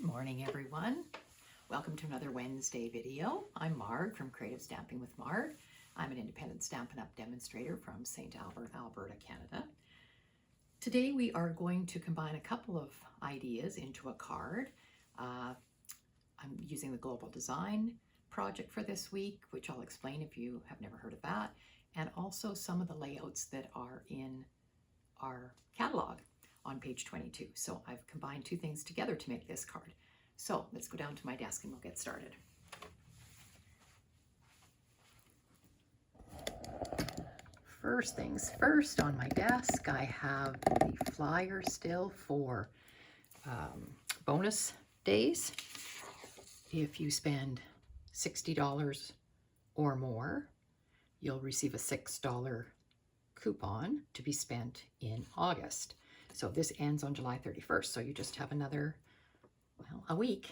Good morning, everyone. Welcome to another Wednesday video. I'm Marg from Creative Stamping with Marg. I'm an independent Stampin' Up! Demonstrator from St. Albert, Alberta, Canada. Today we are going to combine a couple of ideas into a card. I'm using the Global Design project for this week, which I'll explain if you have never heard of that, and also some of the layouts that are in our catalog on page 22. So I've combined two things together to make this card. So let's go down to my desk and we'll get started. First things first, on my desk I have the flyer still for bonus days. If you spend $60 or more, you'll receive a $6 coupon to be spent in August. So this ends on July 31st. So you just have another, well, a week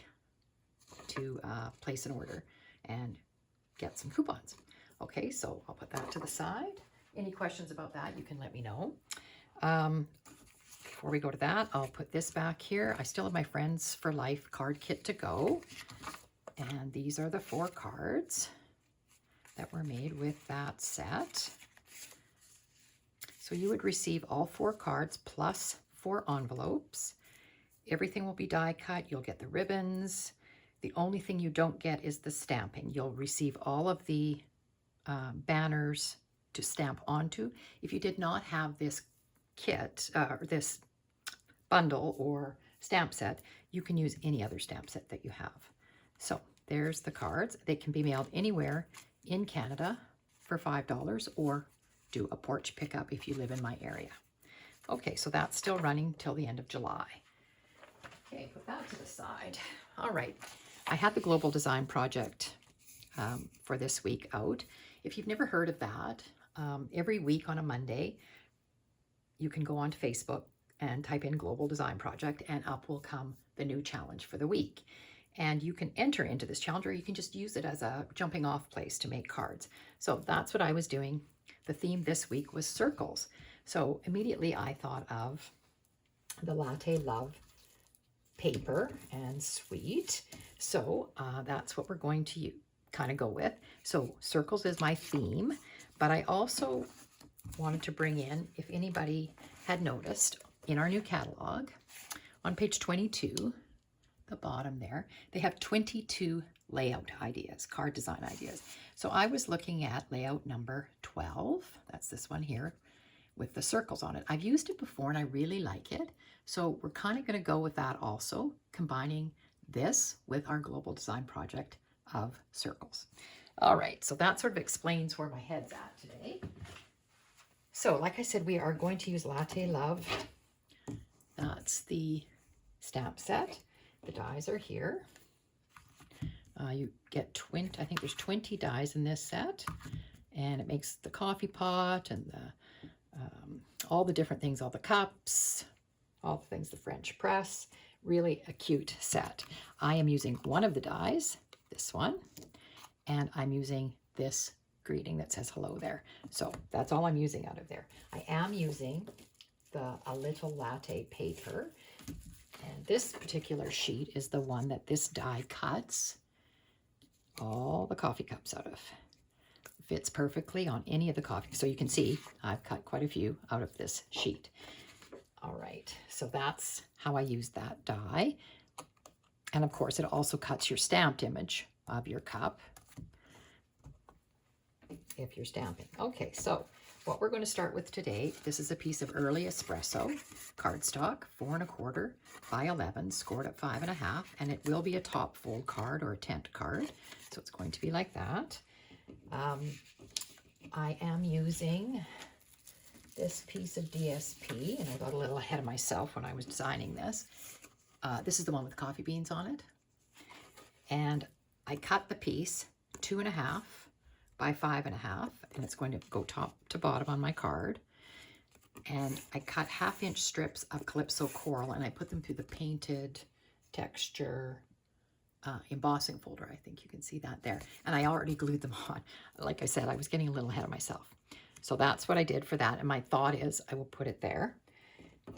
to place an order and get some coupons. Okay, so I'll put that to the side. Any questions about that, you can let me know. Before we go to that, I'll put this back here. I still have my Friends for Life card kit to go. And these are the 4 cards that were made with that set. So you would receive all 4 cards plus 4 envelopes. Everything will be die cut. You'll get the ribbons. The only thing you don't get is the stamping. You'll receive all of the banners to stamp onto. If you did not have this kit, or this bundle or stamp set, you can use any other stamp set that you have. So there's the cards. They can be mailed anywhere in Canada for $5 or do a porch pickup if you live in my area. Okay, so that's still running till the end of July. Okay, put that to the side. All right, I had the Global Design Project for this week out. If you've never heard of that, every week on a Monday, you can go onto Facebook and type in Global Design Project, and up will come the new challenge for the week. And you can enter into this challenge, or you can just use it as a jumping off place to make cards. So that's what I was doing. The theme this week was circles. So immediately I thought of the Latte Love paper and sweet. So that's what we're going to kind of go with. So circles is my theme, but I also wanted to bring in, if anybody had noticed, in our new catalog, on page 22, the bottom there, they have 22 layout ideas, card design ideas. So I was looking at layout number 12. That's this one here with the circles on it. I've used it before and I really like it. So we're kind of going to go with that also, combining this with our Global Design Project of circles. All right, so that sort of explains where my head's at today. So like I said, we are going to use Latte Love. That's the stamp set. The dies are here. You get 20, I think there's 20 dies in this set, and it makes the coffee pot and the all the different things, all the cups, all the things, the French press. Really a cute set. I am using one of the dies, this one, and I'm using this greeting that says hello there. So that's all I'm using out of there. I am using a little latte paper. And this particular sheet is the one that this die cuts all the coffee cups out of. Fits perfectly on any of the coffee. So you can see I've cut quite a few out of this sheet. All right, so that's how I use that die. And of course, it also cuts your stamped image of your cup if you're stamping. Okay, so what we're going to start with today, this is a piece of early espresso cardstock, 4 1/4 by 11, scored at 5 1/2, and it will be a top fold card or a tent card. So it's going to be like that. I am using this piece of DSP, and I got a little ahead of myself when I was designing this. This is the one with coffee beans on it. And I cut the piece 2 1/2 by 5 1/2, and it's going to go top to bottom on my card. And I cut 1/2 inch strips of Calypso Coral, and I put them through the painted texture embossing folder. I think you can see that there. And I already glued them on. Like I said, I was getting a little ahead of myself. So that's what I did for that. And my thought is I will put it there.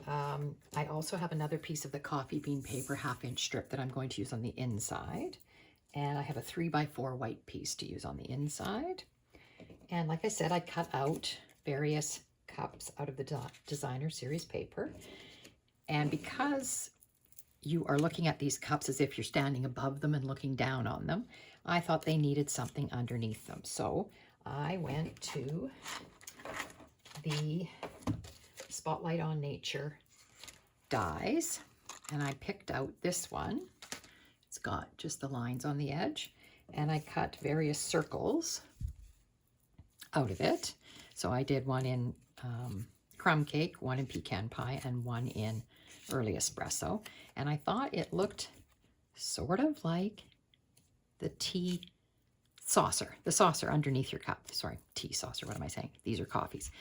I also have another piece of the coffee bean paper 1/2 inch strip that I'm going to use on the inside. And I have a 3x4 white piece to use on the inside. And like I said, I cut out various cups out of the designer series paper. And because you are looking at these cups as if you're standing above them and looking down on them, I thought they needed something underneath them. So I went to the Spotlight on Nature dies and I picked out this one. It's got just the lines on the edge, and I cut various circles out of it. So I did one in crumb cake, one in pecan pie, and one in early espresso. And I thought it looked sort of like the tea saucer, the saucer underneath your cup. Sorry, tea saucer, what am I saying? These are coffees.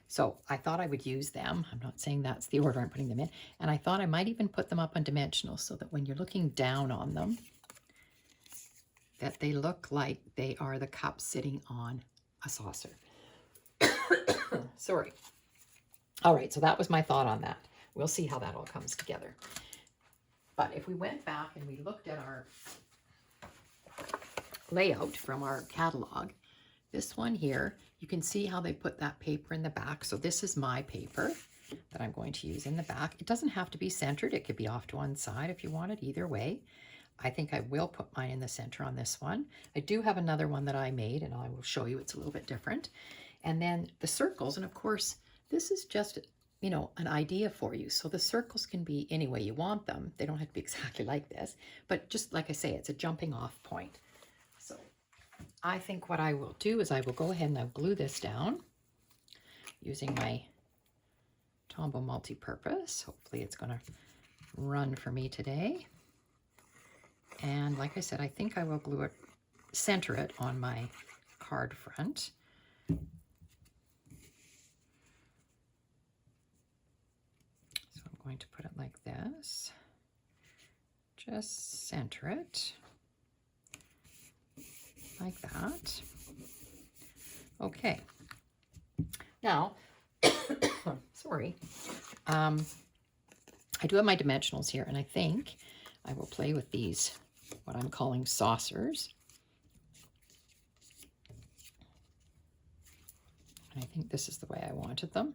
So I thought I would use them. I'm not saying that's the order I'm putting them in. And I thought I might even put them up on dimensionals so that when you're looking down on them, that they look like they are the cups sitting on a saucer. Sorry. All right, so that was my thought on that. We'll see how that all comes together. But if we went back and we looked at our layout from our catalog, this one here, you can see how they put that paper in the back. So this is my paper that I'm going to use in the back. It doesn't have to be centered. It could be off to one side if you want it, either way. I think I will put mine in the center on this one. I do have another one that I made, and I will show you it's a little bit different. And then the circles, and of course, this is just, you know, an idea for you. So the circles can be any way you want them. They don't have to be exactly like this, but just like I say, it's a jumping off point. So I think what I will do is I will go ahead and I'll glue this down using my Tombow multi-purpose. Hopefully it's going to run for me today. And like I said, I think I will glue it, center it on my card front. So I'm going to put it like this. Just center it. Like that. Okay. Now, sorry. I do have my dimensionals here, and I think I will play with these, what I'm calling saucers. And I think this is the way I wanted them.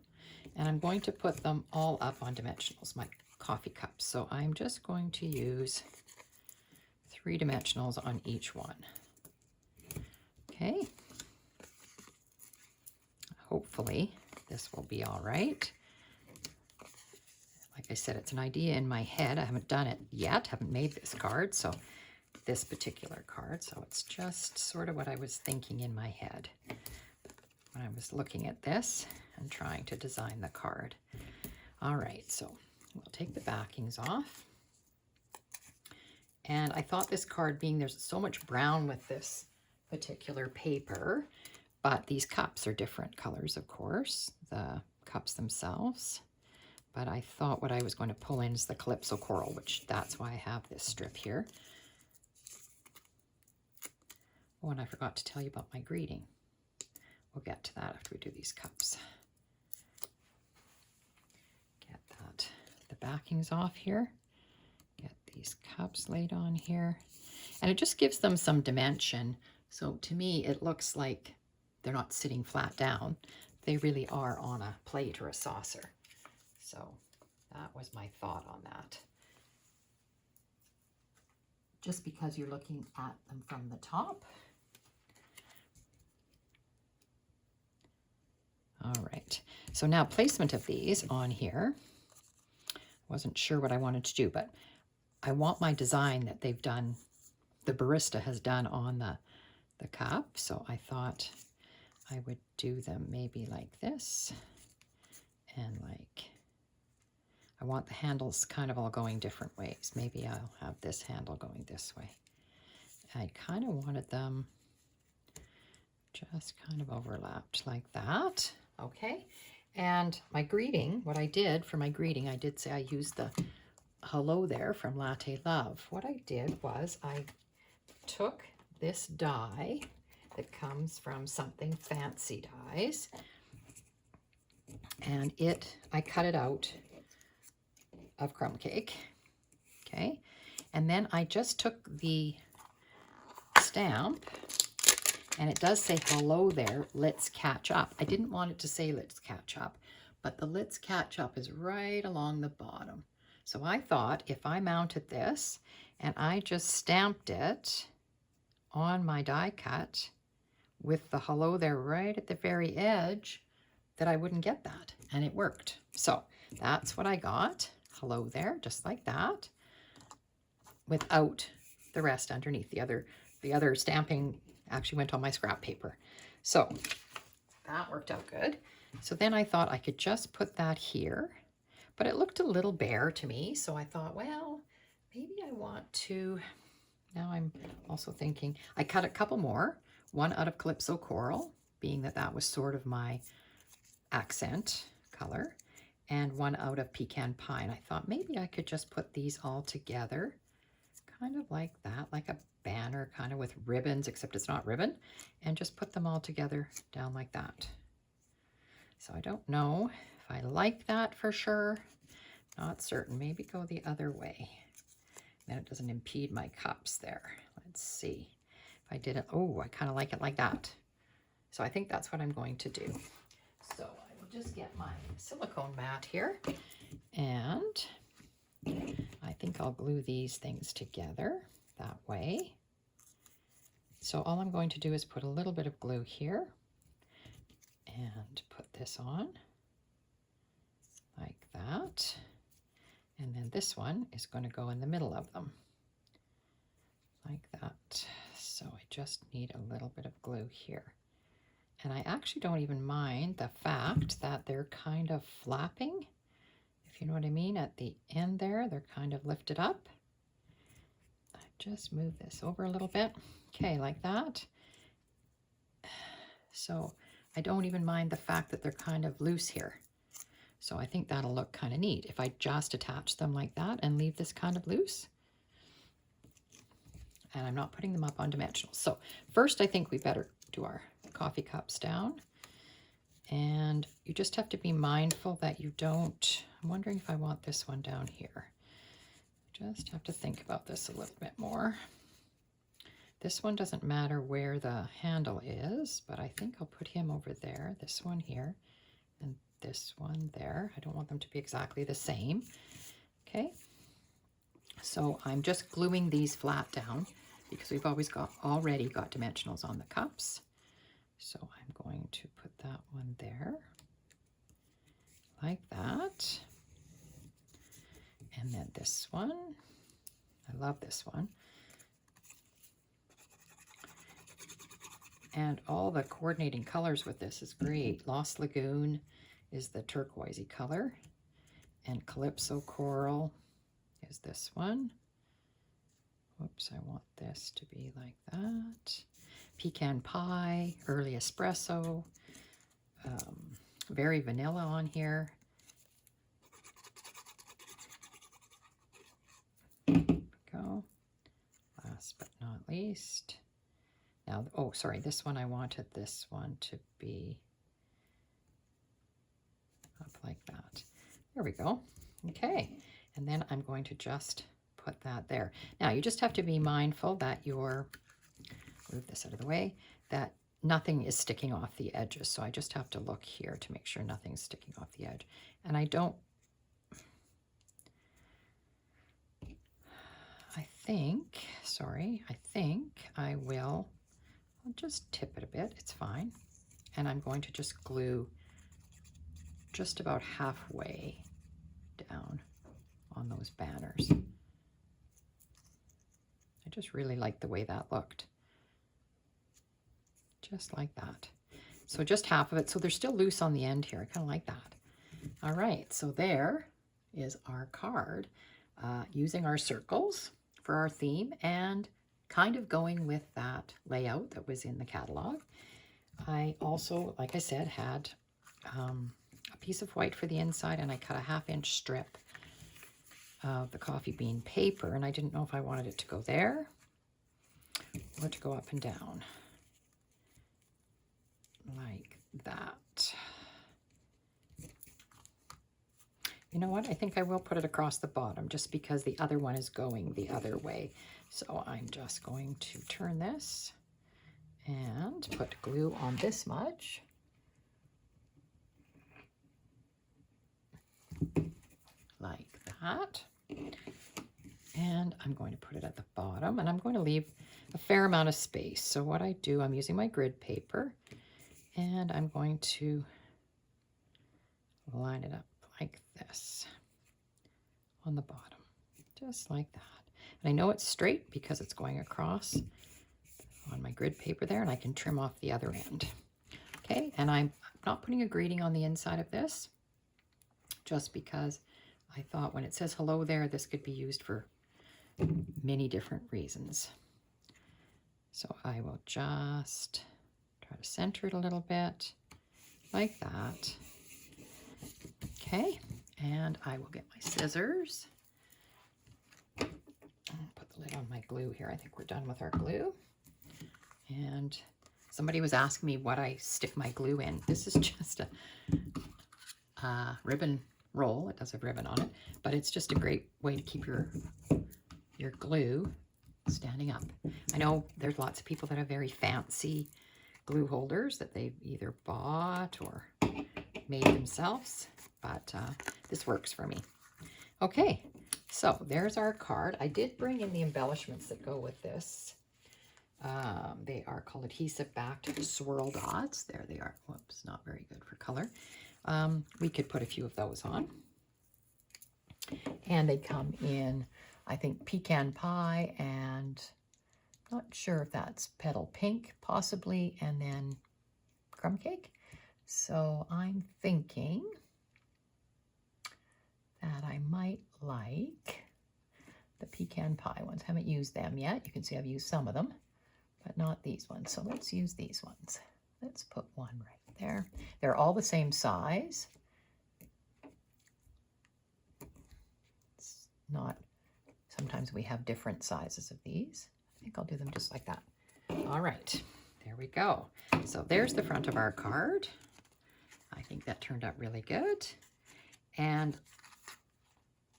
And I'm going to put them all up on dimensionals, my coffee cups. So I'm just going to use 3 dimensionals on each one. Okay, hopefully this will be all right. Like I said, it's an idea in my head. I haven't done it yet, haven't made this card, so this particular card. So it's just sort of what I was thinking in my head when I was looking at this and trying to design the card. All right, so we'll take the backings off. And I thought this card, being there's so much brown with this particular paper, but these cups are different colors, of course, the cups themselves. But I thought what I was going to pull in is the Calypso Coral, which that's why I have this strip here. Oh, and I forgot to tell you about my greeting. We'll get to that after we do these cups. Get that, the backings off here. Get these cups laid on here. And it just gives them some dimension. So to me, it looks like they're not sitting flat down. They really are on a plate or a saucer. So that was my thought on that. Just because you're looking at them from the top. All right, so now placement of these on here. Wasn't sure what I wanted to do, but I want my design that they've done, the barista has done on the cup. So I thought I would do them maybe like this, and like, I want the handles kind of all going different ways. Maybe I'll have this handle going this way. I kind of wanted them just kind of overlapped like that. Okay, and my greeting, what I did for my greeting, I did say I used the hello there from Latte Love. What I did was I took this die that comes from Something Fancy Dies, And I cut it out of crumb cake. Okay. And then I just took the stamp, and it does say hello there, let's catch up. I didn't want it to say let's catch up, but the let's catch up is right along the bottom. So I thought if I mounted this and I just stamped it on my die cut with the hello there right at the very edge, that I wouldn't get that, and it worked. So that's what I got, hello there, just like that, without the rest underneath. The other stamping actually went on my scrap paper. So that worked out good. So then I thought I could just put that here, but it looked a little bare to me. So I thought, well, maybe I want to, now I'm also thinking, I cut a couple more, one out of Calypso Coral, being that that was sort of my accent color, and one out of Pecan Pine. I thought maybe I could just put these all together, kind of like that, like a banner, kind of with ribbons, except it's not ribbon, and just put them all together down like that. So I don't know if I like that for sure. Not certain. Maybe go the other way. Then it doesn't impede my cups there. Let's see. If I did it, oh, I kind of like it like that. So I think that's what I'm going to do. So I will just get my silicone mat here, and I think I'll glue these things together that way. So all I'm going to do is put a little bit of glue here and put this on like that. And then this one is going to go in the middle of them like that. So I just need a little bit of glue here. And I actually don't even mind the fact that they're kind of flapping, if you know what I mean. At the end there, they're kind of lifted up. I just move this over a little bit. Okay, like that. So I don't even mind the fact that they're kind of loose here. So I think that'll look kind of neat if I just attach them like that and leave this kind of loose. And I'm not putting them up on dimensionals. So first I think we better do our coffee cups down. And you just have to be mindful that you don't, I'm wondering if I want this one down here. Just have to think about this a little bit more. This one doesn't matter where the handle is, but I think I'll put him over there, this one here, and this one there. I don't want them to be exactly the same. Okay, so I'm just gluing these flat down because we've already got dimensionals on the cups. So I'm going to put that one there, like that. And then this one, I love this one. And all the coordinating colors with this is great. Lost Lagoon is the turquoisey color, and Calypso Coral is this one. Whoops, I want this to be like that. Pecan Pie, Early Espresso, very vanilla on here. Go. Last but not least. Now, oh, sorry, this one, I wanted this one to be up like that. There we go. Okay, and then I'm going to just put that there. Now, you just have to be mindful that move this out of the way, that nothing is sticking off the edges. So I just have to look here to make sure nothing's sticking off the edge. And I think I will, I'll just tip it a bit, it's fine. And I'm going to just glue just about halfway down on those banners. I just really like the way that looked. Just like that. So just half of it. So they're still loose on the end here. I kind of like that. All right, so there is our card using our circles for our theme and kind of going with that layout that was in the catalog. I also, like I said, had a piece of white for the inside, and I cut a 1/2-inch strip of the coffee bean paper, and I didn't know if I wanted it to go there or to go up and down like that. you know what? I think I will put it across the bottom just because the other one is going the other way. So I'm just going to turn this and put glue on this much. Like that. And I'm going to put it at the bottom, and I'm going to leave a fair amount of space. So what I do, I'm using my grid paper, and I'm going to line it up like this on the bottom, just like that. And I know it's straight because it's going across on my grid paper there, and I can trim off the other end. Okay, and I'm not putting a greeting on the inside of this, just because I thought when it says hello there, this could be used for many different reasons. So I will just try to center it a little bit like that. Okay, and I will get my scissors and put the lid on my glue here. I think we're done with our glue. And somebody was asking me what I stick my glue in. This is just a ribbon roll. It does have ribbon on it, but it's just a great way to keep your glue standing up. I know there's lots of people that have very fancy glue holders that they've either bought or made themselves, but this works for me. Okay, so there's our card. I did bring in the embellishments that go with this. They are called adhesive backed swirl dots. There they are. Whoops, not very good for color. We could put a few of those on. And they come in, I think, pecan pie, and not sure if that's petal pink, possibly, and then crumb cake. So I'm thinking that I might like the pecan pie ones. Haven't used them yet. You can see I've used some of them, but not these ones. So let's use these ones. Let's put one right there. They're all the same size. It's not, sometimes we have different sizes of these. I think I'll do them just like that. All right, there we go. So there's the front of our card. I think that turned out really good. And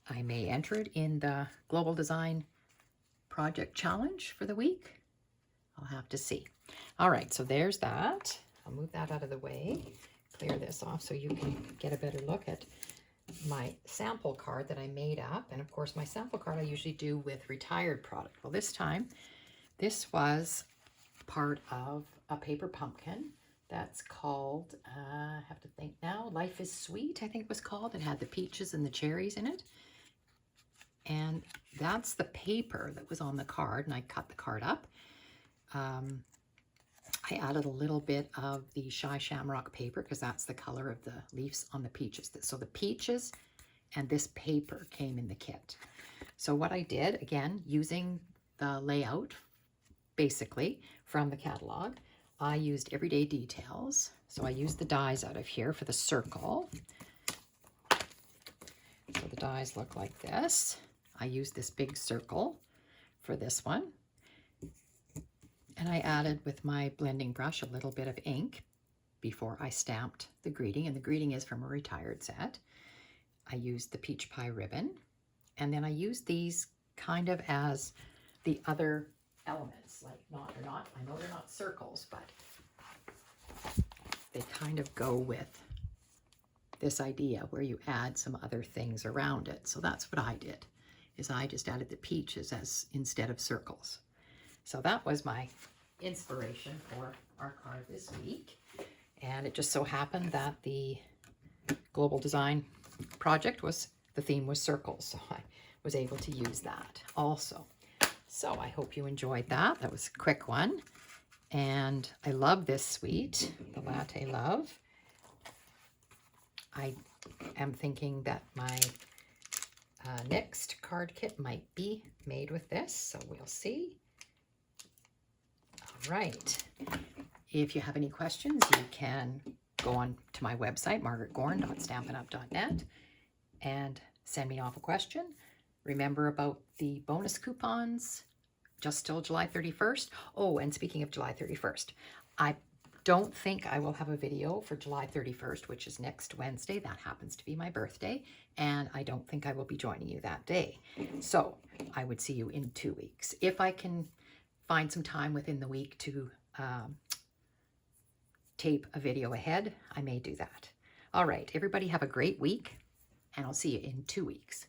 I may enter it in the Global Design Project Challenge for the week. I'll have to see. All right, so there's that. I'll move that out of the way, clear this off so you can get a better look at my sample card that I made up. And of course, my sample card I usually do with retired product. Well, this time, this was part of a paper pumpkin that's called, I have to think now, Life is Sweet, I think it was called. It had the peaches and the cherries in it. And that's the paper that was on the card, and I cut the card up. I added a little bit of the Shy Shamrock paper because that's the color of the leaves on the peaches. So the peaches and this paper came in the kit. So what I did, again, using the layout, basically, from the catalog, I used everyday details. So I used the dies out of here for the circle. So the dies look like this. I used this big circle for this one. And I added with my blending brush a little bit of ink before I stamped the greeting. And the greeting is from a retired set. I used the peach pie ribbon. And then I used these kind of as the other elements. Like they're not, I know they're not circles, but they kind of go with this idea where you add some other things around it. So that's what I did, is I just added the peaches as instead of circles. So that was my inspiration for our card this week. And it just so happened that the Global Design Project the theme was circles. So I was able to use that also. So I hope you enjoyed that. That was a quick one. And I love this suite, the Latte Love. I am thinking that my next card kit might be made with this. So we'll see. Right. If you have any questions, you can go on to my website, margaretgorn.stampinup.net, and send me off a question. Remember about the bonus coupons, just till July 31st. Oh, and speaking of July 31st, I don't think I will have a video for July 31st, which is next Wednesday. That happens to be my birthday, and I don't think I will be joining you that day. So I would see you in 2 weeks. If I can find some time within the week to tape a video ahead, I may do that. All right, everybody have a great week, and I'll see you in 2 weeks.